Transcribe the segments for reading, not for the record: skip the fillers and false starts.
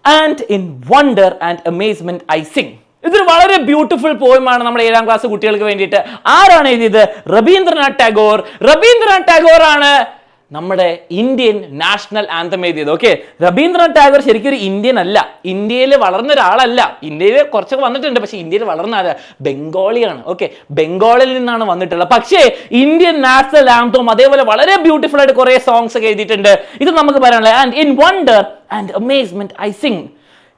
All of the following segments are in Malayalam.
and in wonder and amazement I sing. ഇതൊരു വളരെ ബ്യൂട്ടിഫുൾ പോയമാണ് നമ്മുടെ 7ാം ക്ലാസ് കുട്ടികൾക്ക് വേണ്ടിയിട്ട്. ആരാണ് എഴുതിയത്? രവീന്ദ്രനാഥ് ടാഗോർ. രവീന്ദ്രനാഥ് ടാഗോർ ആണ് നമ്മുടെ ഇന്ത്യൻ നാഷണൽ ആന്തം എഴുതിയത്. ഓക്കെ, രവീന്ദ്രനാഥ് ടാഗോർ ശരിക്കും ഒരു ഇന്ത്യൻ അല്ല, ഇന്ത്യയിൽ വളർന്ന ഒരാളല്ല. ഇന്ത്യയിൽ കുറച്ചൊക്കെ വന്നിട്ടുണ്ട്, പക്ഷെ ഇന്ത്യയിൽ വളർന്ന ആള് ബംഗാളിയാണ്. ഓക്കെ, ബംഗാളിൽ നിന്നാണ് വന്നിട്ടുള്ളത്. പക്ഷേ ഇന്ത്യൻ നാഷണൽ ആന്തവും അതേപോലെ വളരെ ബ്യൂട്ടിഫുൾ ആയിട്ട് കുറെ സോങ്സ് ഒക്കെ എഴുതിയിട്ടുണ്ട്. ഇത് നമുക്ക് പറയാനുള്ളത് and in wonder and amazement I Singh.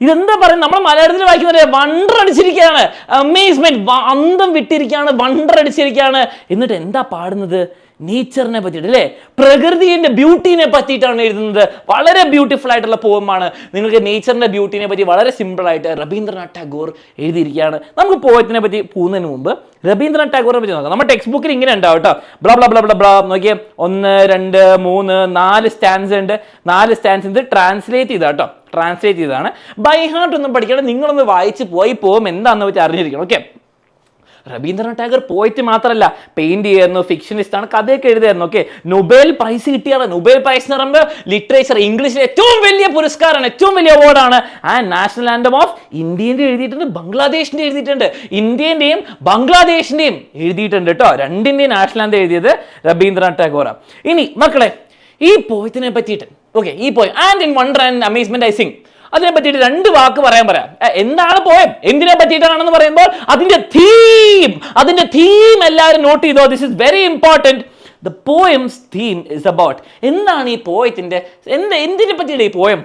ഇതെന്താ പറയുന്നത്? നമ്മൾ മലയാളത്തിൽ വായിക്കുന്നത് വണ്ടർ അടിച്ചിരിക്കുകയാണ്, അമേസ്മെന്റ്, അന്തം വിട്ടിരിക്കുകയാണ്, വണ്ടർ അടിച്ചിരിക്കുകയാണ്. എന്നിട്ട് എന്താ പാടുന്നത്? നേച്ചറിനെ പറ്റിയിട്ട് അല്ലേ, പ്രകൃതിയുടെ ബ്യൂട്ടീനെ പറ്റിയിട്ടാണ് എഴുതുന്നത്. വളരെ ബ്യൂട്ടിഫുൾ ആയിട്ടുള്ള പോയമാണ്. നിങ്ങൾക്ക് നേച്ചറിന്റെ ബ്യൂട്ടീനെ പറ്റി വളരെ സിമ്പിൾ ആയിട്ട് രവീന്ദ്രനാഥ് ടാഗോർ എഴുതിയിരിക്കുകയാണ്. നമുക്ക് പോയത്തിനെ പറ്റി പോകുന്നതിന് മുമ്പ് രവീന്ദ്രനാഥ് ടാഗോറിനെ പറ്റി നോക്കാം. നമ്മുടെ ടെക്സ്റ്റ് ബുക്കിൽ ഇങ്ങനെ ഉണ്ടാവും കേട്ടോ, blah blah blah blah blah. നോക്കിയേ, 1 2 3 4 സ്റ്റാൻസ് ഉണ്ട്. 4 സ്റ്റാൻസ് ഇത് ട്രാൻസ്ലേറ്റ് ചെയ്താ കേട്ടോ, ട്രാൻസ്ലേറ്റ് ചെയ്തതാണ്. ബൈ ഹാർട്ട് ഒന്നും പഠിക്കണം, നിങ്ങളൊന്ന് വായിച്ച് പോം എന്താണെന്ന് വെച്ച് അറിഞ്ഞിരിക്കണം. ഓക്കെ, രവീന്ദ്രനാഥ് ടാഗോർ പോയിട്ട് മാത്രമല്ല, പെയിന്റ് ചെയ്യായിരുന്നു, ഫിക്ഷനിസ്റ്റ് ആണ്, കഥയൊക്കെ എഴുതായിരുന്നു. ഓക്കെ, നൊബേൽ പ്രൈസ് കിട്ടിയാണ്. നൊബേൽ പ്രൈസ് എന്ന് പറയുമ്പോൾ ലിറ്ററേച്ചർ, ഇംഗ്ലീഷിലെ ഏറ്റവും വലിയ പുരസ്കാരമാണ്, ഏറ്റവും വലിയ അവാർഡാണ്. ആൻഡ് നാഷണൽ ആന്തം ഓഫ് ഇന്ത്യൻ്റെ എഴുതിയിട്ടുണ്ട്, ബംഗ്ലാദേശിന്റെ എഴുതിയിട്ടുണ്ട്, ഇന്ത്യന്റെയും ബംഗ്ലാദേശിന്റെയും എഴുതിയിട്ടുണ്ട് കേട്ടോ. രണ്ടിന്റെയും നാഷണൽ ആന്തം എഴുതിയത് രവീന്ദ്രനാഥ് ടാഗോറാണ്. ഇനി മക്കളെ, ഈ പോയത്തിനെ പറ്റിയിട്ട്, ഓക്കെ, ഈ poem and in wonder and amazement I Singh, അതിനെ പറ്റിയിട്ട് 2 വാക്ക് പറയാം. എന്താണ് പോയം, എന്തിനെ പറ്റിയിട്ടാണെന്ന് പറയുമ്പോൾ അതിന്റെ തീം എല്ലാവരും നോട്ട് ചെയ്തോ. This is very important. The poem's theme is about, എന്താണ് ഈ പോയത്തിന്റെ എന്തിനെ പറ്റിയിട്ട് ഈ poem?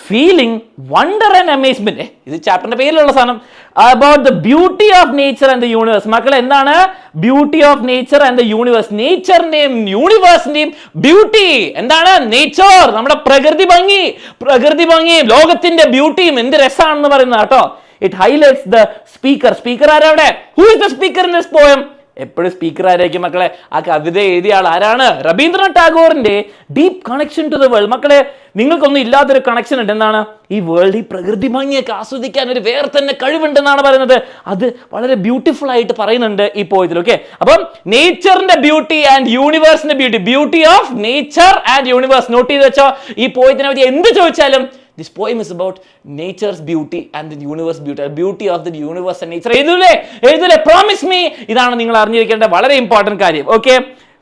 Feeling wonder and amazement. ഇത് ചാപ്റ്ററിന്റെ പേരിലുള്ള സാധനം. About the beauty of nature and the universe. മക്കളെ, എന്താണ് beauty of nature and the universe? നേച്ചറിന്റെയും യൂണിവേഴ്സിന്റെയും ബ്യൂട്ടി എന്താണ്? നേച്ചർ, നമ്മുടെ പ്രകൃതി ഭംഗി, ലോകത്തിന്റെ ബ്യൂട്ടിയും എന്ത് രസമാണെന്ന് പറയുന്നത് കേട്ടോ. It highlights the speaker. Speaker ആരവിടെ? Who is the speaker in this poem? എപ്പോഴും സ്പീക്കർ ആരായിരിക്കും മക്കളെ? ആ കവിത എഴുതിയ ആൾ ആരാണ്? രവീന്ദ്രനാഥ് ടാഗോറിന്റെ deep connection to the world. മക്കളെ, നിങ്ങൾക്കൊന്നും ഇല്ലാത്തൊരു കണക്ഷൻ ഉണ്ട്. എന്താണ്? ഈ വേൾഡ്, ഈ പ്രകൃതി ഭംഗിയൊക്കെ ആസ്വദിക്കാൻ ഒരു വേറെ തന്നെ കഴിവുണ്ടെന്നാണ് പറയുന്നത്. അത് വളരെ ബ്യൂട്ടിഫുൾ ആയിട്ട് പറയുന്നുണ്ട് ഈ പോയത്തിൽ. ഓക്കെ, അപ്പം നേച്ചറിന്റെ ബ്യൂട്ടി ആൻഡ് യൂണിവേഴ്സിന്റെ beauty of nature and universe note ചെയ്ത് വെച്ചോ. ഈ പോയത്തിനെ പറ്റി എന്ത് ചോദിച്ചാലും this poem is about nature's beauty and the universe beauty, the beauty of the universe and nature. എഴുതൂലേ promise me. ഇതാണ് നിങ്ങൾ അറിഞ്ഞിരിക്കേണ്ട വളരെ ഇമ്പോർട്ടൻറ്റ് കാര്യം. ഓക്കെ,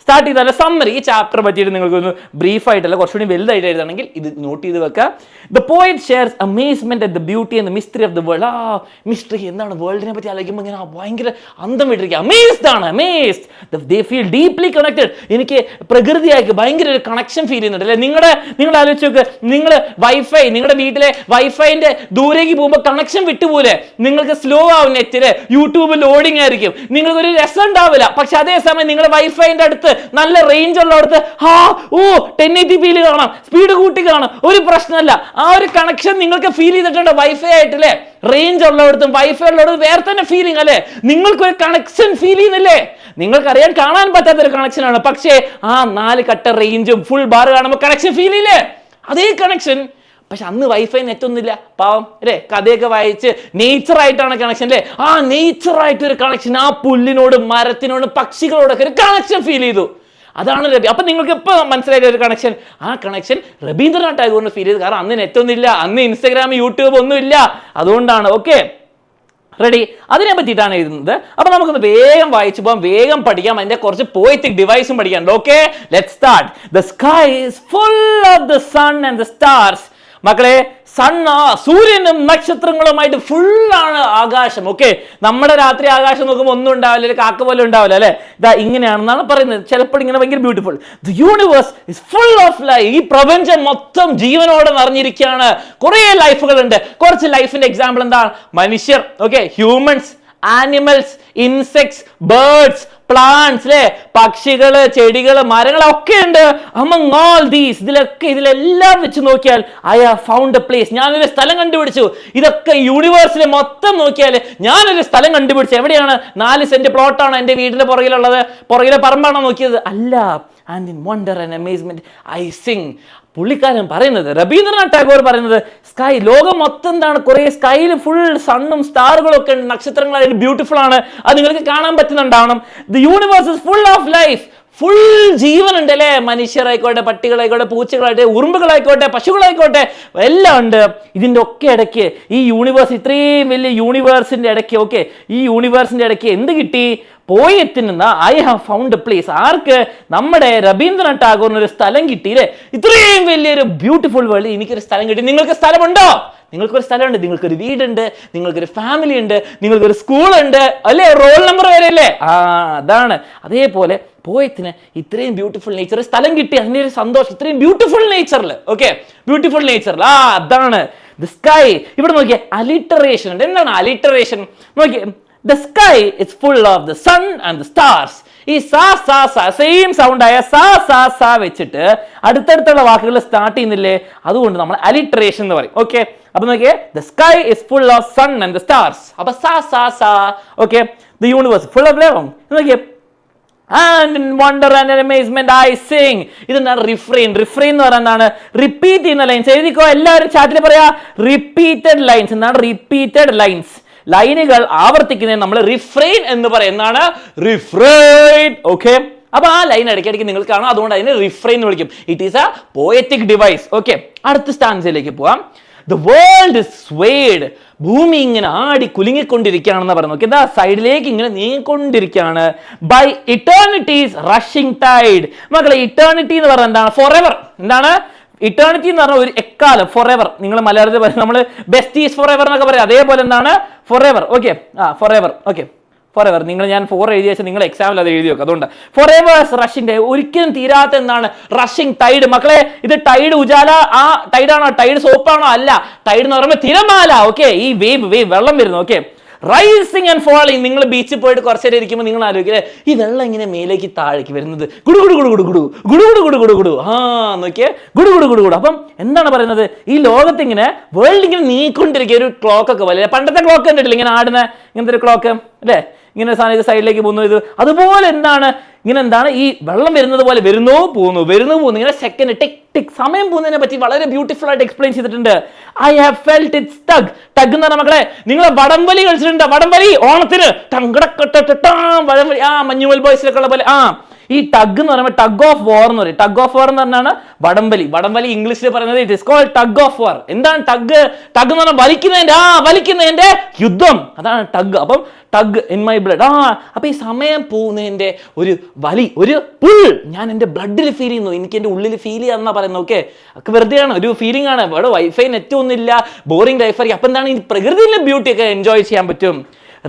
സ്റ്റാർട്ട് ചെയ്താൽ സമ്മറി. ഈ ചാപ്റ്റർ പറ്റിയിട്ട് നിങ്ങൾക്കൊന്ന് ബ്രീഫ് ആയിട്ടല്ല, കുറച്ചുകൂടി വലുതായിട്ട് എഴുതണമെങ്കിൽ ഇത് നോട്ട് ചെയ്ത് വെക്കുക. The poet shares amazement at the beauty and the mystery of the world. Mystery എന്താണ്? വേൾഡിനെ പറ്റി ആലോചിക്കുമ്പോൾ ഇങ്ങനെ ഭയങ്കര അന്തം വിട്ടിരിക്കുക. അമേസ്ഡ് ആണ്, amazed. They feel deeply connected. എനിക്ക് പ്രകൃതിയായിട്ട് ഭയങ്കര ഒരു കണക്ഷൻ ഫീൽ ചെയ്യുന്നുണ്ട് അല്ലേ? നിങ്ങൾ ആലോചിച്ച് നോക്ക്, നിങ്ങൾ നിങ്ങളുടെ വീട്ടിലെ വൈഫൈന്റെ ദൂരേക്ക് പോകുമ്പോൾ കണക്ഷൻ വിട്ടുപോലെ, നിങ്ങൾക്ക് സ്ലോ ആവും നെറ്റില്, യൂട്യൂബ് ലോഡിങ് ആയിരിക്കും, നിങ്ങൾക്ക് ഒരു രസം ഉണ്ടാവില്ല. പക്ഷെ അതേസമയം നിങ്ങളുടെ വൈഫൈന്റെ അടുത്ത് നല്ല റേഞ്ച് ഉള്ളടത്ത് 1080p കാണാം, സ്പീഡ് കൂട്ടി കാണാം, ഒരു പ്രശ്നമല്ല. ആ ഒരു കണക്ഷൻ നിങ്ങൾക്ക് ഫീൽ ചെയ്തിട്ടുണ്ട് വൈഫൈ ആയിട്ടല്ലേ? റേഞ്ച് ഉള്ളടത്തും വൈഫൈ ഉള്ളടത്തും വേറെ തന്നെ ഫീലിംഗ് അല്ലേ? നിങ്ങൾക്കൊരു കണക്ഷൻ ഫീൽ ചെയ്യുന്നില്ലേ? നിങ്ങൾക്കറിയാൻ കാണാൻ പറ്റാത്തൊരു കണക്ഷനാണ്, പക്ഷേ ആ 4 കട്ട റേഞ്ചും ഫുൾ ബാർ കാണുമ്പോൾ കണക്ഷൻ ഫീൽ ചെയ്യില്ലേ? അതേ കണക്ഷൻ. പക്ഷെ അന്ന് വൈഫൈ നെറ്റൊന്നുമില്ല, പാവം അല്ലേ? കഥയൊക്കെ വായിച്ച് നേച്ചറായിട്ടാണ് കണക്ഷൻ അല്ലേ? ആ നേച്ചറായിട്ടൊരു കണക്ഷൻ, ആ പുല്ലിനോടും മരത്തിനോടും പക്ഷികളോടൊക്കെ ഒരു കണക്ഷൻ ഫീൽ ചെയ്തു. അതാണ് രവി. അപ്പൊ നിങ്ങൾക്ക് എപ്പോൾ മനസ്സിലായ ഒരു കണക്ഷൻ? ആ കണക്ഷൻ രവീന്ദ്രനാഥ് ടാഗോറിന് ഫീൽ ചെയ്തു. കാരണം അന്ന് നെറ്റൊന്നുമില്ല, അന്ന് ഇൻസ്റ്റാഗ്രാം, യൂട്യൂബ് ഒന്നുമില്ല, അതുകൊണ്ടാണ്. Okay, ready? അതിനെ പറ്റിയിട്ടാണ് എഴുതുന്നത്. അപ്പൊ നമുക്കൊന്ന് വേഗം വായിച്ചു പോകാം, വേഗം പഠിക്കാം, അതിന്റെ കുറച്ച് പോയറ്റിക് ഡിവൈസും പഠിക്കാനുണ്ട്. Okay, let's start. The sky is full of the sun and the stars. മക്കളെ, സൂര്യനും നക്ഷത്രങ്ങളുമായിട്ട് ഫുള്ളാണ് ആകാശം. ഓക്കെ, നമ്മുടെ രാത്രി ആകാശം നോക്കുമ്പോൾ ഒന്നും ഉണ്ടാവില്ല, ഒരു കാക്ക പോലും ഉണ്ടാവില്ല അല്ലെ? ഇതാ ഇങ്ങനെയാണെന്നാണ് പറയുന്നത്. ചിലപ്പോൾ ഇങ്ങനെ ഭയങ്കര beautiful. The universe is full of life. ഈ പ്രപഞ്ചം മൊത്തം ജീവനോടെ നിറഞ്ഞിരിക്കുകയാണ്. കുറെ ലൈഫുകളുണ്ട്. കുറച്ച് ലൈഫിന്റെ എക്സാമ്പിൾ എന്താണ്? മനുഷ്യർ, okay, humans, animals, insects, birds, plants അല്ലെ? പക്ഷികള്, ചെടികള്, മരങ്ങളൊക്കെ ഉണ്ട്. അമംഗ് ഓൾ ദീസ്, ഇതിലെല്ലാം വെച്ച് നോക്കിയാൽ I have found a place. ഞാനൊരു സ്ഥലം കണ്ടുപിടിച്ചു. ഇതൊക്കെ യൂണിവേഴ്സിലെ മൊത്തം നോക്കിയാൽ ഞാനൊരു സ്ഥലം കണ്ടുപിടിച്ചു. എവിടെയാണ്? 4 സെന്റ് പ്ലോട്ടാണ് എൻ്റെ വീടിന്റെ പുറകിലുള്ളത്. പുറകിലെ പറമ്പാണോ നോക്കിയത്? അല്ല. And in wonder and amazement I Singh. പുള്ളിക്കാരൻ പറയുന്നത്, രവീന്ദ്രനാഥ് ടാഗോർ പറയുന്നത്, സ്കൈ, ലോകം മൊത്തം എന്താണ്? കുറെ സ്കൈയിൽ ഫുൾ സണ്ണും സ്റ്റാറുകളും ഒക്കെ ഉണ്ട്, നക്ഷത്രങ്ങളായിട്ട് ബ്യൂട്ടിഫുൾ ആണ്. അത് നിങ്ങൾക്ക് കാണാൻ പറ്റുന്നുണ്ടാവണം. The universe is full of life, full ജീവനുണ്ട് അല്ലേ? മനുഷ്യരായിക്കോട്ടെ, പട്ടികളായിക്കോട്ടെ, പൂച്ചകളായിക്കോട്ടെ, ഉറുമ്പുകളായിക്കോട്ടെ, പശുക്കളായിക്കോട്ടെ, എല്ലാം ഉണ്ട്. ഇതിൻ്റെ ഒക്കെ ഇടയ്ക്ക് ഈ യൂണിവേഴ്സ്, ഇത്രയും വലിയ യൂണിവേഴ്സിൻ്റെ ഇടയ്ക്ക്, ഓക്കെ, ഈ യൂണിവേഴ്സിൻ്റെ ഇടയ്ക്ക് എന്ത് കിട്ടി? പോയത്തിൽ നിന്ന് I have found a place. ആർക്ക്? നമ്മുടെ രവീന്ദ്രനാഥ് ടാഗോറിന് ഒരു സ്ഥലം കിട്ടിയില്ലേ? ഇത്രയും വലിയൊരു ബ്യൂട്ടിഫുൾ വേൾഡ് എനിക്കൊരു സ്ഥലം കിട്ടി. നിങ്ങൾക്ക് സ്ഥലമുണ്ടോ? നിങ്ങൾക്കൊരു സ്ഥലമുണ്ട്, നിങ്ങൾക്കൊരു വീടുണ്ട്, നിങ്ങൾക്കൊരു ഫാമിലി ഉണ്ട്, നിങ്ങൾക്കൊരു സ്കൂളുണ്ട് അല്ലേ? റോൾ നമ്പർ വരെ അല്ലേ? അതാണ്. അതേപോലെ പോയത്തിന് ഇത്രയും ബ്യൂട്ടിഫുൾ നേച്ചർ, സ്ഥലം കിട്ടി, അതിൻ്റെ ഒരു സന്തോഷം ഇത്രയും ബ്യൂട്ടിഫുൾ നേച്ചറിൽ. ഓക്കെ, ബ്യൂട്ടിഫുൾ നേച്ചറിൽ. അതാണ് ദ സ്കൈ. ഇവിടെ നോക്കിയേ, അലിറ്ററേഷൻ ഉണ്ട്. എന്താണ് അലിറ്ററേഷൻ? നോക്കിയേ, the sky is full of the sun and the stars. ഈ സാ സാ സാ സെയിം സൗണ്ട് ആയ സാ സാ സാ വെച്ചിട്ട് അടുത്തടുത്തുള്ള വാക്കുകൾ സ്റ്റാർട്ട് ചെയ്യുന്നില്ലേ? അതുകൊണ്ട് നമ്മൾ അലിട്രേഷൻ എന്ന് പറയും. ഓക്കെ, അപ്പൊ നോക്കിയേ, the sky is full of sun and the stars. അപ്പൊ സാ സാ സാ. Okay, the universe full of love. നോക്കിയേ, and in wonder and amazement I sing. ഇതെന്താണ്? റിഫ്രെയിൻ. റിഫ്രെയിൻ എന്ന് പറയുന്നതാണ് റിപ്പീറ്റ് ചെയ്യുന്ന ലൈൻസ്. എഴുതിക്കോ എല്ലാവരും, ചാറ്റിൽ പറയാ റിപ്പീറ്റഡ് ലൈൻസ്. എന്താണ് റിപ്പീറ്റഡ് ലൈൻസ്? ലൈനുകൾ ആവർത്തിക്കുന്നതിന് നമ്മൾ റിഫ്രെയിൻ എന്ന് പറയുന്നതാണ്. റിഫ്രെയിൻ. ഓക്കെ, അപ്പൊ ആ ലൈൻ ഇടയ്ക്കിടയ്ക്ക് നിങ്ങൾ കാണാം, അതുകൊണ്ട് അതിനെ റിഫ്രെയിൻ എന്ന് വിളിക്കും. It is A poetic device. Okay, അടുത്ത സ്റ്റാൻസിലേക്ക് പോവാം. The world is swayed. ഭൂമി ഇങ്ങനെ ആടി കുലുങ്ങിക്കൊണ്ടിരിക്കുകയാണെന്ന് പറയുന്നത്. ഓക്കെ, ഇതാ സൈഡിലേക്ക് ഇങ്ങനെ നീങ്ങിക്കൊണ്ടിരിക്കുകയാണ്. By eternity's rushing tide. മക്കളെ, ഇറ്റേണിറ്റി എന്ന് പറയുന്നത് എന്താണ്? For ever. എന്താണ് ഇറ്റേണിറ്റി എന്ന് പറഞ്ഞാൽ? ഒരു എക്കാലം, ഫോർ എവർ. നിങ്ങൾ മലയാളത്തിൽ പറയും, നമ്മൾ ബെസ്റ്റീസ് ഫോർ എവർ എന്നൊക്കെ പറയാം. അതേപോലെ എന്താണ് for ever? Okay, for ever. Okay, for ever. ഞാൻ ഫോർ എഴുതി വെച്ചാൽ നിങ്ങൾ എക്സാമിൽ അത് എഴുതി വെക്കും. അതുകൊണ്ട് ഫോർ എവേഴ്സ് റഷിംഗ് ടൈഡ്, ഒരിക്കലും തീരാത്ത എന്താണ്? Rushing tide. മക്കളെ, ഇത് ടൈഡ് ഉജാല ആ ടൈഡാണോ? ടൈഡ് സോപ്പാണോ? അല്ല. ടൈഡ് എന്ന് പറയുമ്പോൾ തിരമാല. ഓക്കെ, ഈ വേവ് വെള്ളം വരുന്നു. Okay, rising and falling. നിങ്ങൾ ബീച്ചിൽ പോയിട്ട് കുറച്ച് നേരം ഇരിക്കുമ്പോൾ നിങ്ങൾ ആലോചിക്കല്ലേ, ഈ വെള്ളം ഇങ്ങനെ മേലേക്ക് താഴേക്ക് വരുന്നത്, ഗുഡു ഗുഡു ഗുഡു ഗുഡു ഗുഡു ഗുഡു ഗുഡു ഗുഡു ഗുഡു ഗുഡു. നോക്കിയേ, ഗുഡു ഗുഡു ഗുഡു ഗുഡു. അപ്പം എന്താണ് പറയുന്നത്? ഈ ലോകത്ത് ഇങ്ങനെ വേൾഡ് ഇങ്ങനെ നീക്കൊണ്ടിരിക്കുക. ഒരു ക്ലോക്ക് ഒക്കെ പോലെ, പണ്ടത്തെ ക്ലോക്ക് കണ്ടിട്ടില്ല, ഇങ്ങനെ ആടുന്ന ഇങ്ങനത്തെ ഒരു ക്ലോക്ക് അല്ലേ? ഇങ്ങനെ സാധനം ഇത് സൈഡിലേക്ക് പോകുന്നു. ഇത് അതുപോലെ എന്താണ്? ഇങ്ങനെ എന്താണ്? ഈ വെള്ളം വരുന്നത് പോലെ വരുന്നു പോകുന്നു, വരുന്നു പോകുന്നു. ഇങ്ങനെ സെക്കൻഡ് ടിക് ടിക് സമയം പോകുന്നതിനെ പറ്റി വളരെ ബ്യൂട്ടിഫുൾ ആയിട്ട് എക്സ്പ്ലെയിൻ ചെയ്തിട്ടുണ്ട്. I have felt it's tug. Tug എന്ന് പറഞ്ഞ മക്കളെ, നിങ്ങൾ വടംവലി കളിച്ചിട്ടുണ്ട്? വടംവലി ഓണത്തിന് വടംവലി, മഞ്ഞുമൽ ബോയ്സിലൊക്കെ ഉള്ള പോലെ. ഈ ടഗ് എന്ന് പറയുമ്പോൾ ടഗ് ഓഫ് വാർ എന്ന് പറയും. ടഗ് ഓഫ് വാർ എന്ന് പറഞ്ഞാണ് വടംവലി. വടംവലി ഇംഗ്ലീഷിൽ പറയുന്നത് it is called tug of war. എന്താണ് ടഗ്? ടഗ് എന്ന് പറഞ്ഞാൽ വലിക്കുന്നതിന്റെ യുദ്ധം, അതാണ് ടഗ്. അപ്പം ടഗ് ഇൻ മൈ ബ്ലഡ്. അപ്പൊ ഈ സമയം പോകുന്നതിന്റെ ഒരു വലി, ഒരു പുൾ ഞാൻ എൻ്റെ ബ്ലഡിൽ ഫീൽ ചെയ്യുന്നു, എനിക്ക് എൻ്റെ ഉള്ളിൽ ഫീൽ ചെയ്യാന്നാ പറയുന്നത്. ഓക്കെ, ഒക്കെ വെറുതെയാണ്, ഒരു ഫീലിംഗ് ആണ്. ഇവിടെ വൈഫൈ നെറ്റ് ഒന്നും ഇല്ല, ബോറിംഗ് ലൈഫായിരിക്കും. അപ്പൊ എന്താണ്? ഈ പ്രകൃതിയിലെ ബ്യൂട്ടി ഒക്കെ എൻജോയ് ചെയ്യാൻ പറ്റും.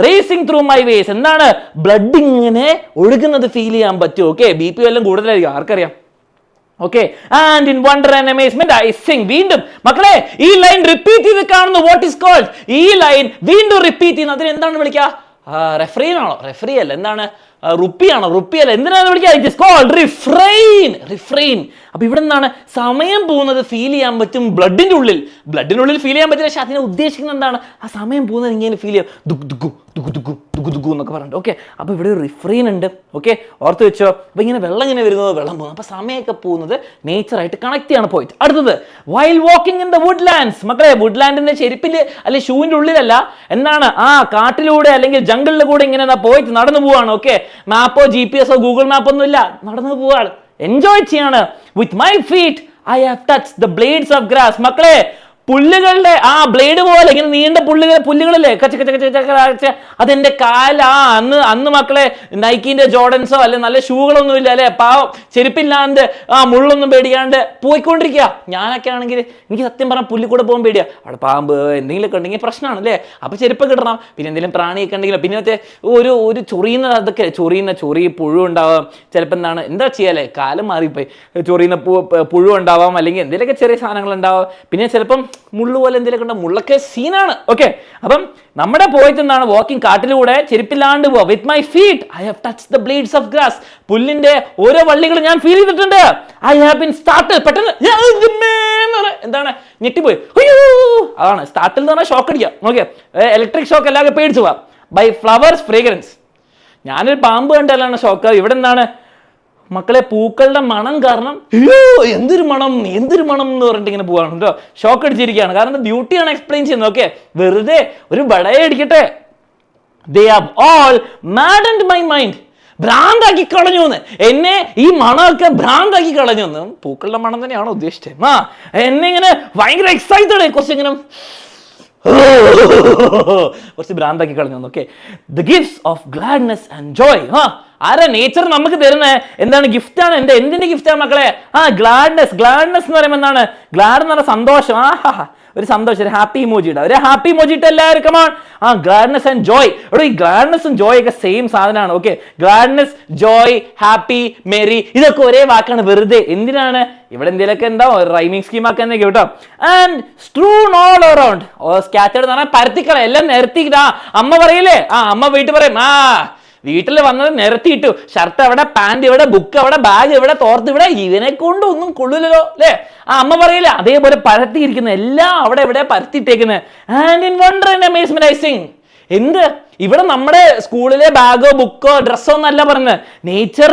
Racing through my veins. എന്താണ്? ബ്ലഡ് ഇങ്ങനെ ഒഴുകുന്നത് ഫീൽ ചെയ്യാൻ പറ്റും. ഓക്കെ, BP എല്ലാം കൂടുതലായിരിക്കും, ആർക്കറിയാം. Okay, and in wonder and amazement I sing. വീണ്ടും മക്കളെ, ഈ ലൈൻ റിപ്പീറ്റ് ചെയ്ത് കാണുന്നു. What is called? ഈ ലൈൻ വീണ്ടും റിപ്പീറ്റ് ചെയ്യുന്നു. അതിന് എന്താണ് വിളിക്കുക? റെഫ്രെയിൻ ആണോ? റെഫ്രി അല്ല. എന്താണ്? റുപ്പിയാണോ? റുപ്പി അല്ല. എന്തിനാണ് വിളിക്കുക? It is called refrain. Refrain. അപ്പൊ ഇവിടെ എന്താണ്? സമയം പോകുന്നത് ഫീൽ ചെയ്യാൻ പറ്റും ബ്ലഡിന്റെ ഉള്ളിൽ. ബ്ലഡിന്റെ ഉള്ളിൽ ഫീൽ ചെയ്യാൻ പറ്റില്ല, പക്ഷെ അതിനെ ഉദ്ദേശിക്കുന്നത് എന്താണ്? ആ സമയം പോകുന്നത് ഇങ്ങനെ ഫീൽ ചെയ്യാം, ദുഗ് ദുഗു ദുഗു ദുഗു ദുഗു ദുഗു എന്നൊക്കെ പറഞ്ഞിട്ട്. ഓക്കെ, അപ്പൊ ഇവിടെ ഒരു റിഫ്രെയിൻ ഉണ്ട്. ഓക്കെ, ഓർത്ത് വെച്ചോ. അപ്പൊ ഇങ്ങനെ വെള്ളം ഇങ്ങനെ വരുന്നത്, വെള്ളം പോകുന്നത്, അപ്പൊ സമയമൊക്കെ പോകുന്നത് നേച്ചറായിട്ട് കണക്ട് ചെയ്യാണ് പോയിട്ട്. അടുത്തത്, while walking in the Woodlands. മക്കളെ, വുഡ്ലാൻഡിന്റെ ചെരുപ്പില് അല്ലെ ഷൂവിന്റെ ഉള്ളിലല്ല, എന്താണ്? കാട്ടിലൂടെ അല്ലെങ്കിൽ ജംഗിളിലെ കൂടെ ഇങ്ങനെ പോയിട്ട് നടന്നു പോവാണ്. ഓക്കെ, മാപ്പോ GPS ഗൂഗിൾ മാപ്പ് ഒന്നും ഇല്ല, നടന്നു പോവാണ്, എൻജോയ് ചെയ്യാണ്. വിത്ത് my feet I have touch the blades of grass. മക്കളെ, പുല്ലുകളുടെ ബ്ലേഡ് പോലെ ഇങ്ങനെ നീണ്ട പുല്ലുകളല്ലേ, അതെന്റെ കാല. അന്ന് മക്കളെ നൈക്കിന്റെ ജോർഡൻസോ അല്ലെ നല്ല ഷൂകളൊന്നും ഇല്ല അല്ലെ, പാവം ചെരുപ്പില്ലാണ്ട് മുള്ളൊന്നും പേടിക്കാണ്ട് പോയിക്കൊണ്ടിരിക്കുക. ഞാനൊക്കെ ആണെങ്കിൽ എനിക്ക് സത്യം പറഞ്ഞാൽ പുല്ലിൽ കൂടെ പോകാൻ പേടിയാ. അവിടെ പാമ്പ് എന്തെങ്കിലുമൊക്കെ ഉണ്ടെങ്കിൽ പ്രശ്നമാണ് അല്ലേ. അപ്പൊ ചെരുപ്പ് കിട്ടണം, പിന്നെ എന്തെങ്കിലും പ്രാണിയൊക്കെ ഉണ്ടെങ്കിലും, പിന്നെ ഒരു ചൊറിയുന്ന അതൊക്കെ ചൊറി പുഴു ഉണ്ടാവാം. ചിലപ്പോൾ എന്താ ചെയ്യാല്ലേ, കാലം മാറിപ്പോയി, ചൊറിയുന്ന പുഴു ഉണ്ടാവാം, അല്ലെങ്കിൽ എന്തെങ്കിലുമൊക്കെ ചെറിയ സാധനങ്ങൾ ഉണ്ടാവാം. പിന്നെ ചിലപ്പം മുള്ളു പോലെ എന്തെങ്കിലും ഉണ്ടോ, മുള്ളൊക്കെ സീനാണ്. ഓക്കെ, അപ്പം നമ്മുടെ പോയിട്ട് എന്താണ്? വാക്കിംഗ്, കാട്ടിലൂടെ ചെരുപ്പില്ലാണ്ട് പോവാ. With my feet I have touch the blades of grass. പുല്ലിന്റെ ഓരോ വള്ളികളും ഞാൻ ഫീൽ ചെയ്തിട്ടുണ്ട്. I have been startled. പെട്ടെന്ന് എന്താണ്? ഞെട്ടിപ്പോയി. അതാണ് സ്റ്റാർട്ടിൽ എന്ന് പറഞ്ഞാൽ ഷോക്ക് അടിക്കുക. ഓക്കെ, ഇലക്ട്രിക് ഷോക്ക് എല്ലാവരും പേടിച്ചു പോവാം. By flowers fragrance. ഞാനൊരു പാമ്പ് കണ്ടല്ലാണ് ഷോക്ക്. ഇവിടെ എന്താണ്? മക്കളെ, പൂക്കളുടെ മണം കാരണം എന്തൊരു മണം എന്ന് പറഞ്ഞിട്ട് ഇങ്ങനെ പോവാണ് കേട്ടോ. ഷോക്ക് അടിച്ചിരിക്കുകയാണ്, കാരണം ബ്യൂട്ടിയാണ് എക്സ്പ്ലെയിൻ ചെയ്യുന്നത്. ഓക്കെ, വെറുതെ ഒരു ബടയെ അടിക്കട്ടെ. They have all maddened my mind. ഭ്രാന്താക്കി കളഞ്ഞു എന്ന്, എന്നെ ഈ മണമൊക്കെ ഭ്രാന്താക്കി കളഞ്ഞു എന്ന്. പൂക്കളുടെ മണം തന്നെയാണോ ഉദ്ദേശിച്ചത്? എന്നെ ഇങ്ങനെ ഭയങ്കര എക്സൈറ്റഡ്, കുറച്ചിങ്ങനെ കുറച്ച് ഭ്രാന്താക്കി കളഞ്ഞു. Okay, the gifts of gladness and Joy. ആരാ നേച്ചർ നമുക്ക് തരുന്നത്? എന്താണ് ഗിഫ്റ്റാണ്? എന്തിന്റെ ഗിഫ്റ്റാണ് മക്കളെ? ഗ്ലാഡ്നെസ്. ഗ്ലാഡ്നെസ് എന്ന് പറയുമ്പോൾ എന്താണ്? ഗ്ലാഡ് എന്ന് പറഞ്ഞാൽ സന്തോഷം. ഒരു സന്തോഷം, ഒരു ഹാപ്പി ഇമോജി ഇടാം, ഒരു ഹാപ്പി ഇമോജി ഇട്ട് എല്ലാവരും കമോൺ. Gladness and Joy. ഇവിടെ ഈ ഗ്ലാഡ്നെസ്സും ജോയ് ഒക്കെ സെയിം സാധനമാണ്. Okay, gladness, joy, happy, merry, ഇതൊക്കെ ഒരേ വാക്കാണ്. വെറുതെ എന്തിനാണ്? ഇവിടെ എന്തെങ്കിലുമൊക്കെ ഉണ്ടാവും, റൈമിംഗ് സ്കീം ആക്കാൻ കേട്ടോ. And strewn all around. Scattered എന്ന് പറഞ്ഞാൽ പരത്തിക്കള, എല്ലാം നിരത്തിക്കിട്ടാ. അമ്മ പറയില്ലേ? അമ്മ വീട്ടിൽ പറയും, വീട്ടിൽ വന്നത് നിരത്തിയിട്ടു, ഷർട്ട് അവിടെ, പാന്റ് ഇവിടെ, ബുക്ക് അവിടെ, ബാഗ് ഇവിടെ, തോർത്ത് ഇവിടെ, ഇതിനെ കൊണ്ട് ഒന്നും കൊള്ളില്ലല്ലോ അല്ലേ? അമ്മ പറയില്ല, അതേപോലെ പരത്തിയിരിക്കുന്നത് എല്ലാം അവിടെ ഇവിടെ പരത്തിയിട്ടേക്കുന്നത്. And in wonder and amazement I sing. എന്ത്? ഇവിടെ നമ്മുടെ സ്കൂളിലെ ബാഗോ ബുക്കോ ഡ്രസ്സോ എന്നല്ല പറഞ്ഞത്, നേച്ചർ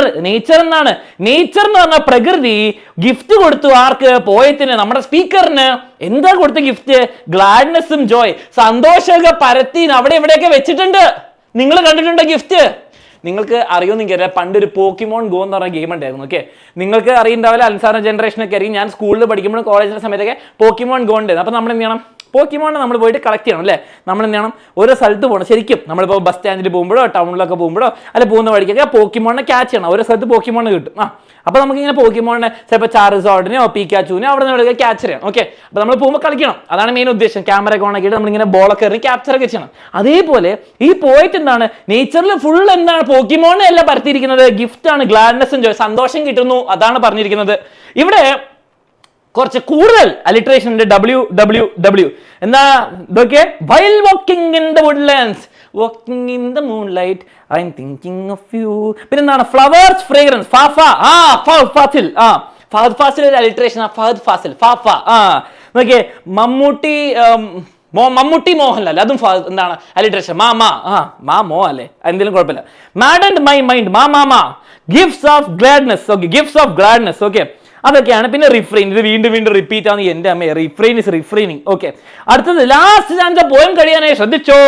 എന്നാണ്. നേച്ചർ എന്ന് പറഞ്ഞ പ്രകൃതി ഗിഫ്റ്റ് കൊടുത്തു. ആർക്ക്? പോയത്തിന്, നമ്മുടെ സ്പീക്കറിന്. എന്താ കൊടുത്ത ഗിഫ്റ്റ്? ഗ്ലാഡ്നെസ്സും ജോയ്, സന്തോഷമൊക്കെ പരത്തി അവിടെ ഇവിടെയൊക്കെ വെച്ചിട്ടുണ്ട്. നിങ്ങൾ കണ്ടിട്ടുണ്ടോ ഗിഫ്റ്റ്? നിങ്ങൾക്ക് അറിയുമെന്ന് എനിക്കറിയാം, പണ്ടൊരു പോക്കിമോൺ ഗോ എന്ന് പറഞ്ഞ ഗെയിം ഉണ്ടായിരുന്നു. ഓക്കെ, നിങ്ങൾക്ക് അറിയുണ്ടാവില്ല, അൻസാറിന്റെ ജനറേഷനൊക്കെ അറിയും. ഞാൻ സ്കൂളിൽ പഠിക്കുമ്പോഴും കോളേജിന്റെ സമയത്തൊക്കെ പോക്കിമോൺ ഗോ ഉണ്ട്. അപ്പോൾ നമ്മൾ എന്ത് ചെയ്യണം? പോക്കിമോൺ നമ്മൾ പോയിട്ട് കളക്ട് ചെയ്യണം അല്ലേ? നമ്മൾ എന്ത് ചെയ്യണം? ഓരോ സ്ഥലത്ത് പോകണം. ശരിക്കും നമ്മളിപ്പോൾ ബസ് സ്റ്റാൻഡിൽ പോകുമ്പോഴോ ടൗണിലൊക്കെ പോകുമ്പോഴോ അല്ലെ പോകുന്ന വഴിക്കൊക്കെ പോക്കിമോണിനെ ക്യാച്ച് ചെയ്യണം. ഓരോ സ്ഥലത്ത് പോക്കിമോൺ കിട്ടും. അപ്പോൾ നമുക്കിങ്ങനെ പോക്കിമോണിനെ ചിലപ്പോൾ ചാർസാർഡിനെയോ പിക്കാച്ചുവിനെയോ അവിടെ നിന്ന് ക്യാച്ച് ചെയ്യാം. ഓക്കെ, അപ്പോൾ നമ്മൾ പോകുമ്പോൾ കളിക്കണം, അതാണ് മെയിൻ ഉദ്ദേശം. ക്യാമറ ഒക്കെ ഓണാക്കിയിട്ട് നമ്മളിങ്ങനെ ബോളൊക്കെ എറിഞ്ഞ് ക്യാപ്ചർ ഒക്കെ ചെയ്യണം. അതേപോലെ ഈ പോയിട്ട് എന്താണ്? നേച്ചറിൽ ഫുൾ എന്താണ്? പോക്കിമോണിനെ അല്ല പരത്തിയിരിക്കുന്നത്, ഗിഫ്റ്റാണ്, ഗ്ലാഡ്നെസ്സും ജോയ്, സന്തോഷം കിട്ടുന്നു, അതാണ് പറഞ്ഞിരിക്കുന്നത്. ഇവിടെ കുറച്ച് കൂടുതൽ അലിട്രേഷൻ ഉണ്ട്. WWW എന്താ ഇതൊക്കെ? While walking in the woodlands, walking in the moonlight, I am thinking of you. പിന്നെന്താണ്? Flowers fragrance, Fafa. ഫാസിൽ. ഫഹദ് ഫാസിൽ ഒരു അലിട്രേഷൻ. ഫഹദ് ഫാസിൽ, ഫാഫ. നോക്കിയേ, മമ്മൂട്ടി മോഹൻലാൽ, അതും എന്താണ് അലിട്രേഷൻ? മോ അല്ലേ? എന്തെങ്കിലും കുഴപ്പമില്ല. Mad and my mind, gifts of gladness. Okay, gifts of gladness. Okay, അതൊക്കെയാണ്. പിന്നെ റിഫ്രെയിൻ, ഇത് വീണ്ടും റിപ്പീറ്റ് ആണ്. എന്റെ അമ്മ, റിഫ്രെയിൻ ഇസ് റിഫ്രെയിനിങ്. ഓക്കെ, അടുത്തത് ലാസ്റ്റ് ചാൻസ് പോയം കഴിയാനായി ശ്രദ്ധിച്ചോ.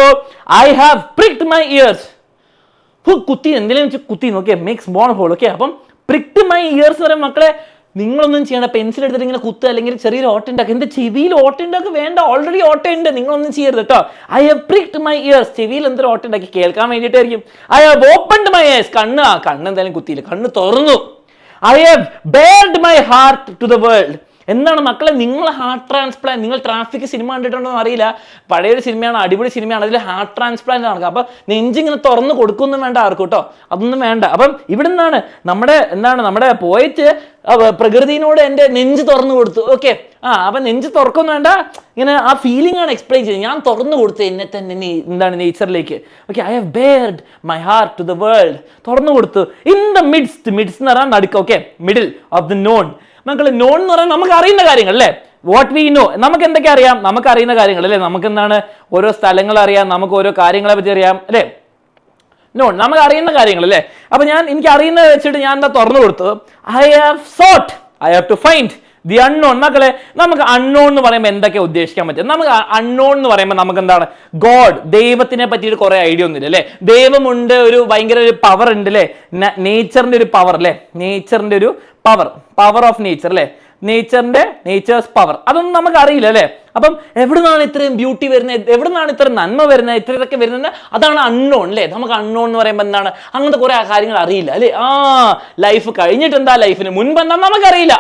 I have pricked my ears. കുത്തി, എന്തെങ്കിലും കുത്തി. നോക്കിയേ, മേക്ക് സ്മോൾ ഹോൾ. ഓക്കെ, അപ്പം പ്രിക്ഡ് മൈ ഇയേഴ്സ് എന്ന് പറയുമ്പോൾ മക്കളെ നിങ്ങളൊന്നും ചെയ്യേണ്ട. പെൻസിൽ എടുത്തിട്ട് ഇങ്ങനെ കുത്തുക, അല്ലെങ്കിൽ ചെറിയൊരു ഓട്ട ഉണ്ടാക്കുക. എന്താ ചെവിയിൽ ഓട്ട ഉണ്ടാക്കുക? വേണ്ട, ഓൾറെഡി ഓട്ട ഉണ്ട്, നിങ്ങളൊന്നും ചെയ്യരുത് കേട്ടോ. I have pricked my ears, ചെവിയിൽ എന്തൊരു ഓട്ട ഉണ്ടാക്കി കേൾക്കാൻ വേണ്ടിയിട്ടായിരിക്കും. I have opened my eyes, കണ്ണ് എന്തായാലും കുത്തിയില്ല, കണ്ണ് തുറന്നു. I have bared my heart to the world. എന്താണ് മക്കളെ? നിങ്ങൾ ഹാർട്ട് ട്രാൻസ്പ്ലാന്റ്, നിങ്ങൾ ട്രാഫിക് സിനിമ കണ്ടിട്ടുണ്ടോ എന്ന് അറിയില്ല, പഴയൊരു സിനിമയാണ്, അടിപൊളി സിനിമയാണ്. അതിൽ ഹാർട്ട് ട്രാൻസ്പ്ലാന്റ് നടക്കുക. അപ്പം നെഞ്ചിങ്ങനെ തുറന്ന് കൊടുക്കൊന്നും വേണ്ട ആർക്കും കേട്ടോ, അതൊന്നും വേണ്ട. അപ്പം ഇവിടെ നിന്നാണ് നമ്മുടെ പോയിട്ട് പ്രകൃതിനോട് എൻ്റെ നെഞ്ച് തുറന്നു കൊടുത്തു. ഓക്കെ, അപ്പം നെഞ്ച് തുറക്കൊന്നും വേണ്ട, ഇങ്ങനെ ആ ഫീലിംഗ് ആണ് എക്സ്പ്ലെയിൻ ചെയ്യുന്നത്. ഞാൻ തുറന്നു കൊടുത്തു എന്നെ തന്നെ നേച്ചറിലേക്ക്. Okay, I have bared my heart to the world, തുറന്നു കൊടുത്തു. ഇൻ ദ മിഡ്സ്റ്റ് എന്ന് പറഞ്ഞാൽ നടുക്ക്. Okay, middle of the known. മക്കളെ, നോൺ എന്ന് പറഞ്ഞാൽ നമുക്ക് അറിയുന്ന കാര്യങ്ങൾ അല്ലേ? വാട്ട് വി നോ, നമുക്ക് എന്തൊക്കെ അറിയാം? നമുക്ക് അറിയുന്ന കാര്യങ്ങൾ അല്ലേ? നമുക്ക് എന്താണ്? ഓരോ സ്ഥലങ്ങൾ അറിയാം, നമുക്ക് ഓരോ കാര്യങ്ങളെ പറ്റി അറിയാം അല്ലേ? നോൺ, നമുക്ക് അറിയുന്ന കാര്യങ്ങൾ അല്ലേ? അപ്പൊ എനിക്ക് അറിയുന്നത് വെച്ചിട്ട് ഞാൻ എന്താ തുറന്നു കൊടുത്തു? I have sought, I have to find the unknown. മക്കളെ, നമുക്ക് അൺനോൺ എന്ന് പറയുമ്പോൾ എന്തൊക്കെ ഉദ്ദേശിക്കാൻ പറ്റും? നമുക്ക് അൺനോൺ എന്ന് പറയുമ്പോൾ നമുക്ക് എന്താണ്? ഗോഡ്, ദൈവത്തിനെ പറ്റിയിട്ട് കുറെ ഐഡിയ ഒന്നുമില്ല അല്ലേ? ദൈവമുണ്ട്, ഒരു ഭയങ്കര ഒരു പവർ ഉണ്ട് അല്ലേ? നേച്ചറിന്റെ ഒരു പവർ അല്ലേ? നേച്ചറിന്റെ ഒരു പവർ ഓഫ് നേച്ചർ അല്ലേ? നേച്ചേഴ്സ് പവർ, അതൊന്നും നമുക്ക് അറിയില്ല അല്ലേ? അപ്പം എവിടുന്നാണ് ഇത്രയും ബ്യൂട്ടി വരുന്നത്? എവിടുന്നാണ് ഇത്ര നന്മ വരുന്നത്? ഇത്രയൊക്കെ വരുന്നത്? അതാണ് അൺനോൺ അല്ലേ? നമുക്ക് അൺനോൺ എന്ന് പറയുമ്പോൾ എന്താണ്? അങ്ങനത്തെ കുറെ കാര്യങ്ങൾ അറിയില്ല അല്ലേ? ലൈഫ് കഴിഞ്ഞിട്ട് എന്താ, ലൈഫിന് മുൻപ് എന്താ നമുക്കറിയില്ല.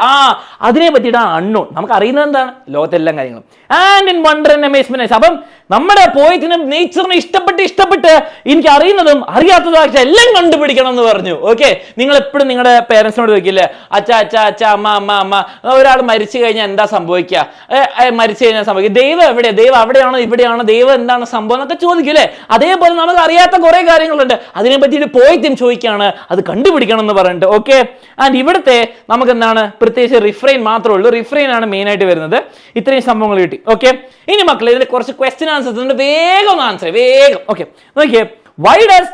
അതിനെ പറ്റിയിട്ടാണ് അൺനോൺ. നമുക്ക് അറിയുന്നത് എന്താണ്? ലോകത്തെല്ലാം കാര്യങ്ങളും. And in wonder and amazement. അപ്പം നമ്മുടെ പോയറ്റിനും നേച്ചറിനെ ഇഷ്ടപ്പെട്ട് എനിക്ക് അറിയുന്നതും അറിയാത്തതും എല്ലാം കണ്ടുപിടിക്കണം എന്ന് പറഞ്ഞു. ഓക്കെ, നിങ്ങൾ എപ്പോഴും നിങ്ങളുടെ പേരൻസിനോട് ചോദിക്കില്ലേ, അച്ഛ അമ്മ ഒരാൾ മരിച്ചു കഴിഞ്ഞാൽ എന്താ സംഭവിക്കുക? മരിച്ചു കഴിഞ്ഞാൽ സംഭവിക്കുക, ദൈവം എവിടെ? ദൈവം അവിടെയാണോ ഇവിടെയാണോ? ദൈവം എന്താണ് സംഭവം എന്നൊക്കെ ചോദിക്കില്ലേ? അതേപോലെ നമുക്ക് അറിയാത്ത കുറെ കാര്യങ്ങളുണ്ട്, അതിനെ പറ്റിയിട്ട് പോയിട്ടും ചോദിക്കുകയാണ്, അത് കണ്ടുപിടിക്കണം എന്ന് പറഞ്ഞിട്ട്. ഓക്കെ, ആൻഡ് ഇവിടുത്തെ നമുക്ക് എന്താണ്? പ്രത്യേകിച്ച് റിഫ്രെയിൻ മാത്രമേ ഉള്ളൂ. റിഫ്രെയിൻ ആണ് മെയിൻ ആയിട്ട് വരുന്നത്. ഇത്രയും സംഭവങ്ങൾ കിട്ടി. ഓക്കെ, ഇനി മക്കളെ ഇതിൽ കുറച്ച് ക്വസ്റ്റ്യൻ ആൻസേഴ്സ് ഉണ്ട്, വേഗം ആൻസർ വേഗം. ഓക്കെ, നോക്കിയേ, why does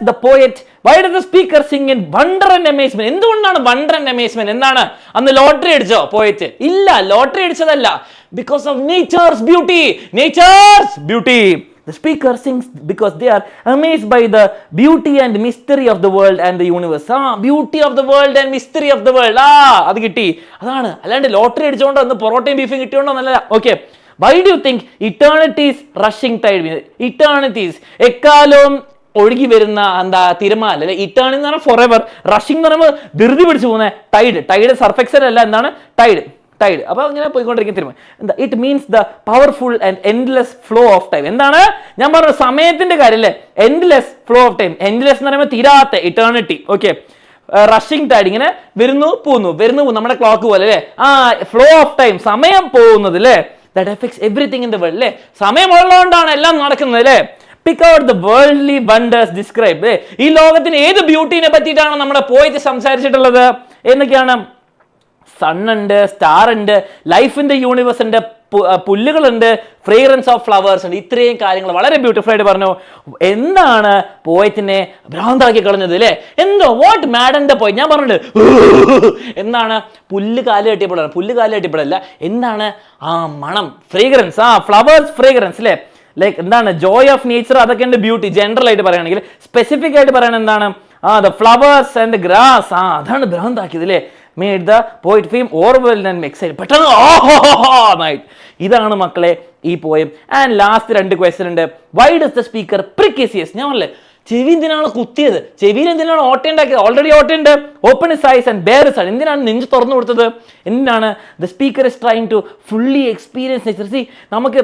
the speaker sing in wonder and amazement? എന്തുകൊണ്ടാണ് വണ്ടർ ആൻഡ് അമേസ്മെന്റ്? എന്താണ്? അന്ന് ലോട്ടറി അടിച്ചോ പോയിട്ട്? ഇല്ല, lottery അടിച്ചതല്ല. Because of nature's beauty. The speaker sings because they are amazed by the beauty and mystery of the world and the universe. Beauty of the world and mystery of the world. അത് കിട്ടി. അതാണ്. അല്ലാണ്ട് ലോട്ടറി അടിച്ചുകൊണ്ടോ ഒന്ന് പൊറോട്ടയും ബീഫും കിട്ടിയോണ്ടോ എന്നല്ല. Okay. Why do you think eternity's rushing tide? Eternities എക്കാലവും ഒഴുകി വരുന്ന എന്താ തിരമാല അല്ലെ? ഇറ്റേൺ എന്ന് പറഞ്ഞാൽ ഫോർ എവർ, റഷിംഗ് എന്ന് പറയുമ്പോൾ ധൃതി പിടിച്ചു പോകുന്ന ടൈഡ് സർഫെക്സൽ അല്ല, എന്താണ് ടൈഡ്. അപ്പൊ അങ്ങനെ പോയിക്കൊണ്ടിരിക്കുന്ന തിരുമ എന്താ? It means the powerful and endless flow of time. എന്താണ് ഞാൻ പറഞ്ഞത്? സമയത്തിന്റെ കാര്യം അല്ലേ? Endless flow of time. Endless എന്ന് പറയുമ്പോൾ തീരാത്ത ഇറ്റേണിറ്റി. ഓക്കെ. റഷിംഗ് ടൈഡ്, ഇങ്ങനെ വരുന്നു പോകുന്നു. നമ്മുടെ ക്ലോക്ക് പോലെ അല്ലേ? ഫ്ലോ ഓഫ് ടൈം, സമയം പോകുന്നത് അല്ലേ? That effects everything in the world അല്ലേ? സമയമുള്ളതുകൊണ്ടാണ് എല്ലാം നടക്കുന്നത് അല്ലേ? Pick out the worldly wonders described. ഈ ലോകത്തിന് ഏത് ബ്യൂട്ടിനെ പറ്റിയിട്ടാണ് നമ്മുടെ പോയിട്ട് സംസാരിച്ചിട്ടുള്ളത്? എന്നൊക്കെയാണ്? സൺ ഉണ്ട്, സ്റ്റാർ ഉണ്ട്, ലൈഫ് ഇൻ ദ യൂണിവേഴ്സ് ഉണ്ട്, പുല്ലുകളുണ്ട്, ഫ്രേഗ്രൻസ് ഓഫ് ഫ്ലവേഴ്സ് ഉണ്ട്. ഇത്രയും കാര്യങ്ങൾ വളരെ ബ്യൂട്ടിഫുൾ ആയിട്ട് പറഞ്ഞു. എന്താണ് പോയറ്റിനെ ഭ്രാന്താക്കി കളഞ്ഞത് അല്ലേ? എന്തോ വാട്ട് മാഡന്റെ പോയി ഞാൻ പറഞ്ഞിട്ട് എന്താണ്? പുല്ല് കാല് കെട്ടിയപ്പോഴല്ല, എന്താണ്? മണം, ഫ്രേഗ്രൻസ്, ഫ്ലവേഴ്സ് ഫ്രേഗ്രൻസ് അല്ലേ? ലൈക്ക് എന്താണ്? ജോയ് ഓഫ് നേച്ചർ, അതൊക്കെ ഉണ്ട് ബ്യൂട്ടി. ജനറൽ ആയിട്ട് പറയുകയാണെങ്കിൽ, സ്പെസിഫിക് ആയിട്ട് പറയുന്നത് എന്താണ്? ദ ഫ്ലവേഴ്സ് ആൻഡ് ഗ്രാസ്, അതാണ് ഭ്രാന്താക്കിയത് അല്ലേ? Made the poet feel overwhelmed and excited. പെട്ടെന്ന് ഇതാണ് മക്കളെ ഈ പോയം. ആൻഡ് ലാസ്റ്റ് 2 ക്വസ്റ്റ്യൻ ഉണ്ട്. Why does the speaker prick his ears? ഞാൻ പറഞ്ഞില്ലേ, ചെവി എന്തിനാണ് കുത്തിയത്? ചെവിയിൽ എന്തിനാണ് ഓട്ടയുണ്ടാക്കിയത്? ഓൾറെഡി ഓട്ടയുണ്ട്. Open his eyes and bare his heart. എന്തിനാണ് നെഞ്ച് തുറന്നു കൊടുത്തത്? എന്തിനാണ്? The speaker is trying to fully experience nature. നമുക്ക്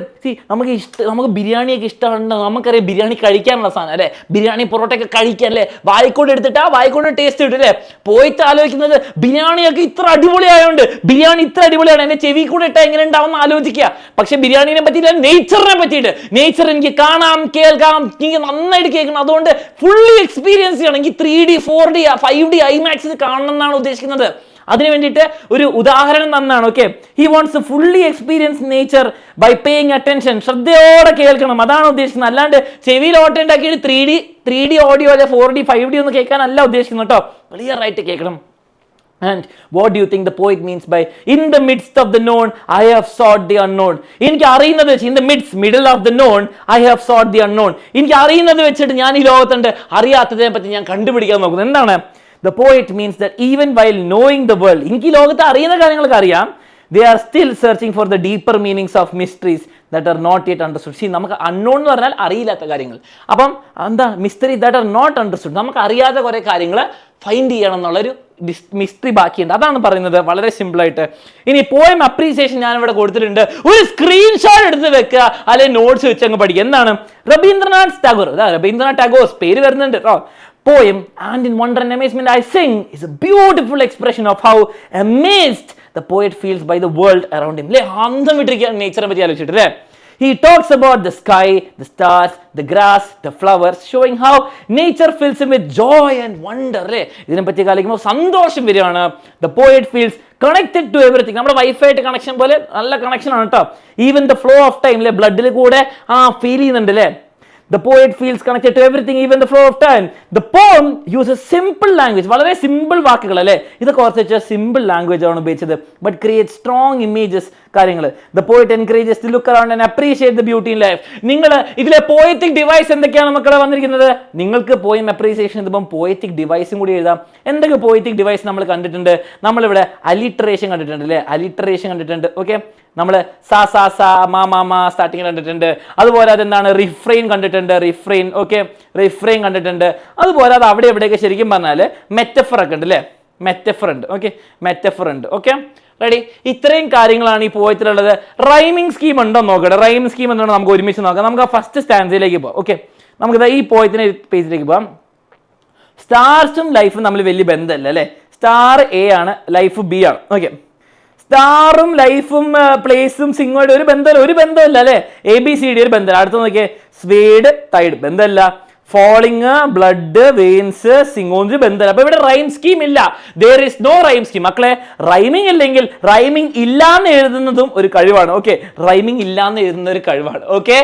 ബിരിയാണിയൊക്കെ ഇഷ്ടമുണ്ട്. നമുക്കറിയാം ബിരിയാണി കഴിക്കാനുള്ള സാധനം അല്ലേ? ബിരിയാണി പൊറോട്ടയൊക്കെ കഴിക്കാൻ അല്ലേ? വായിക്കൊണ്ട് എടുത്തിട്ട് വായിക്കൊണ്ട് ടേസ്റ്റ് കിട്ടും അല്ലേ? പോയിട്ട് ആലോചിക്കുന്നത് ബിരിയാണിയൊക്കെ ഇത്ര അടിപൊളിയായതുകൊണ്ട്, ബിരിയാണി ഇത്ര അടിപൊളിയാണ്, എന്റെ ചെവി കൂടെ ഇട്ടാൽ എങ്ങനെ ഉണ്ടാവും എന്ന് ആലോചിക്കുക. പക്ഷെ ബിരിയാണിനെ പറ്റിയില്ല, നേച്ചറിനെ പറ്റിയിട്ട്. നേച്ചർ എനിക്ക് കാണാം, കേൾക്കാം, എനിക്ക് നന്നായിട്ട് കേൾക്കണം. അതുകൊണ്ട് ഫുള്ളി എക്സ്പീരിയൻസ് ചെയ്യണം. എനിക്ക് 3D 4D 5D IMAX കാണണം എന്നാണ് ഉദ്ദേശിക്കുന്നത്. അതിനു വേണ്ടിയിട്ട് ഒരു ഉദാഹരണം തന്നാണ്. Okay. He wants to fully experience nature by paying attention. ശ്രദ്ധയോടെ കേൾക്കണം, അതാണ് ഉദ്ദേശിക്കുന്നത്. അല്ലാണ്ട് ചെവിയിൽ ഓട്ടം ഉണ്ടാക്കിയിട്ട് 3D ഓഡിയോ അല്ലെ 4D 5D ഒന്നും കേൾക്കാനല്ല ഉദ്ദേശിക്കുന്നത് കേട്ടോ. ക്ലിയർ ആയിട്ട് കേൾക്കണം. And what do you think the poet means by in the midst of the known I have sought the unknown? എനിക്ക് അറിയുന്നത് in the middle of the known I have sought the unknown. എനിക്ക് അറിയുന്നത് വെച്ചിട്ട് ഞാൻ ഈ ലോകത്തുണ്ട്, അറിയാത്തതിനെ പറ്റി ഞാൻ കണ്ടുപിടിക്കാൻ നോക്കുന്നു. എന്താണ്? The poet means that even while knowing the world, എനിക്ക് ഈ ലോകത്ത് അറിയുന്ന കാര്യങ്ങളൊക്കെ അറിയാം, they are still searching for the deeper meanings of mysteries that are not yet understood. See, നമുക്ക് unknown എന്ന് പറഞ്ഞാൽ അറിയില്ലാത്ത കാര്യങ്ങൾ. അപ്പം എന്താ? Mystery that are not understood. നമുക്ക് അറിയാത്ത കുറെ കാര്യങ്ങൾ ഫൈൻഡ് ചെയ്യണം എന്നുള്ളൊരു മിസ്റ്ററി ബാക്കിയുണ്ട്. അതാണ് പറയുന്നത് വളരെ സിമ്പിൾ ആയിട്ട്. ഇനി പോയം അപ്രീസിയേഷൻ ഞാൻ ഇവിടെ കൊടുത്തിട്ടുണ്ട്. ഒരു സ്ക്രീൻഷോട്ട് എടുത്ത് വെക്കുക, അല്ലെങ്കിൽ നോട്ട്സ് വെച്ച് അങ്ങ് പഠിക്കുക. എന്താണ്? രവീന്ദ്രനാഥ് ടാഗോർ പേര് വരുന്നുണ്ട് കേട്ടോ. Poem and in wonder and amazement I sing is a beautiful expression of how amazed the poet feels by the world around him. അന്തം വിട്ടിരിക്കുകയാണ് നേച്ചറിനെ പറ്റി ആലോചിച്ചിട്ട് അല്ലേ? He talks about the sky, the stars, the grass, the flowers, showing how nature fills him with joy and wonder. അല്ലേ? ഇതിനെ പറ്റി ആലോചിക്കുമ്പോൾ സന്തോഷം വരികയാണ്. The poet feels connected to everything. നമ്മുടെ വൈഫായിട്ട് കണക്ഷൻ പോലെ നല്ല കണക്ഷൻ ആണ് കേട്ടോ. Even the flow of time അല്ലേ? ബ്ലഡിൽ കൂടെ ഫീൽ ചെയ്യുന്നുണ്ട് അല്ലേ? The poet feels connected to everything, even the flow of time. The poem uses simple language. വളരെ സിമ്പിൾ വാക്കുകൾ അല്ലേ? ഇതൊക്കെ ഓർത്ത് സിമ്പിൾ ലാംഗ്വേജ് ആണ് ഉപയോഗിച്ചത്. But creates strong images കാര്യങ്ങൾ. The poet encourages to look around and appreciate the beauty in life. നിങ്ങൾ ഇതിലെ പോയറ്റിക് ഡിവൈസ് എന്തൊക്കെയാണ് മക്കളെ വന്നിരിക്കുന്നത്? നിങ്ങൾക്ക് പോയം അപ്രീസിയേഷൻ ഇതിപ്പം പോയറ്റിക് ഡിവൈസും കൂടി എഴുതാം. എന്തൊക്കെ പോയറ്റിക് ഡിവൈസ് നമ്മൾ കണ്ടിട്ടുണ്ട്? നമ്മളിവിടെ അലിട്രേഷൻ കണ്ടിട്ടുണ്ട് അല്ലേ? അലിട്രേഷൻ കണ്ടിട്ടുണ്ട്. ഓക്കെ. നമ്മൾ സാ സാ സാ മാ മാ മാ സ്റ്റാർട്ടിങ് കണ്ടിട്ടുണ്ട്. അതുപോലെ അതെന്താണ്? റിഫ്രെയിൻ കണ്ടിട്ടുണ്ട്. റിഫ്രെയിൻ കണ്ടിട്ടുണ്ട്. അതുപോലെ അത് അവിടെ എവിടെയൊക്കെ ശരിക്കും പറഞ്ഞാൽ മെറ്റഫർ ഒക്കെ ഉണ്ട് അല്ലേ? മെറ്റഫർ ഉണ്ട്. Okay, ready? ഇത്രയും കാര്യങ്ങളാണ് ഈ പോയത്തിലുള്ളത്. റൈമിംഗ് സ്കീം ഉണ്ടോ നോക്കട്ടെ. റൈമിംഗ് സ്കീം എന്താണ് നമുക്ക് ഒരുമിച്ച് നോക്കാം. നമുക്ക് ആ ഫസ്റ്റ് സ്റ്റാൻസിലേക്ക് പോകാം. ഓക്കെ, നമുക്കിത് ഈ പോയത്തിന് പേജിലേക്ക് പോകാം. സ്റ്റാർസും ലൈഫും തമ്മിൽ വലിയ ബന്ധമല്ല അല്ലേ? സ്റ്റാർ എ ആണ്, ലൈഫ് ബി ആണ്. ഓക്കെ, സ്റ്റാറും ലൈഫും പ്ലേസും സിംഗുമായിട്ട് ഒരു ബന്ധമല്ല അല്ലേ? ABCD ഒരു ബന്ധമല്ല. അടുത്ത നോക്കിയേ, സ്വേഡ് തൈഡ് ബന്ധമല്ല. ഫോളിങ്, ബ്ലഡ്, വെയിൻസ്, സിംഗോൺസ് ബന്ധമല്ല. അപ്പൊ ഇവിടെ റൈം സ്കീം ഇല്ല. there is no rhyme scheme. മക്കളെ, റൈമിംഗ് ഇല്ലെങ്കിൽ റൈമിംഗ് ഇല്ലാന്ന് എഴുതുന്നതും ഒരു കഴിവാണ്. ഓക്കെ, റൈമിംഗ് ഇല്ലാന്ന് എഴുതുന്ന ഒരു കഴിവാണ്. ഓക്കെ.